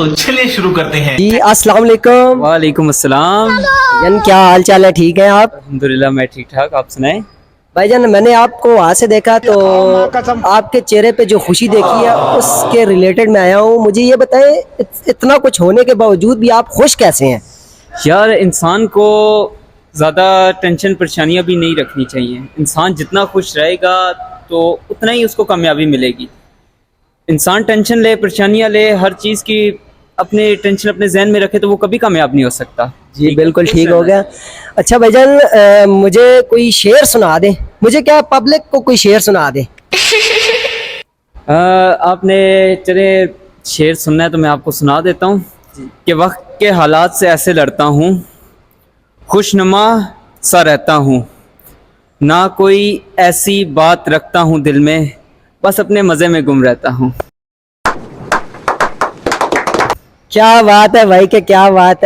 तो चलिए शुरू करते हैं। जी अस्सलाम वालेकुम। वालेकुम अस्सलाम। भाईजान क्या हाल चाल है, ठीक है आप? अल्हम्दुलिल्लाह मैं ठीक ठाक, आप सुनाएं। भाईजान मैंने आपको वहाँ से देखा तो आपके चेहरे पे जो खुशी देखी है उसके रिलेटेड मैं आया हूँ। मुझे ये बताएं इतना कुछ होने के बावजूद भी आप खुश कैसे हैं? यार इंसान को ज़्यादा टेंशन परेशानियां भी नहीं रखनी चाहिए। इंसान जितना खुश रहेगा तो उतना ही उसको कामयाबी मिलेगी। इंसान टेंशन ले, परेशानियां ले, हर चीज़ की अपने टेंशन अपने जहन में रखे तो वो कभी कामयाब नहीं हो सकता। जी बिल्कुल ठीक हो गया। अच्छा भाईजान मुझे कोई शेर सुना दे, मुझे क्या पब्लिक को कोई शेर सुना दे। आपने चले शेर सुनना है तो मैं आपको सुना देता हूँ कि वक्त के हालात से ऐसे लड़ता हूँ, खुशनुमा सा रहता हूँ, ना कोई ऐसी बात रखता हूँ दिल में, बस अपने मज़े में गुम रहता हूँ। क्या बात है भाई, के क्या बात है।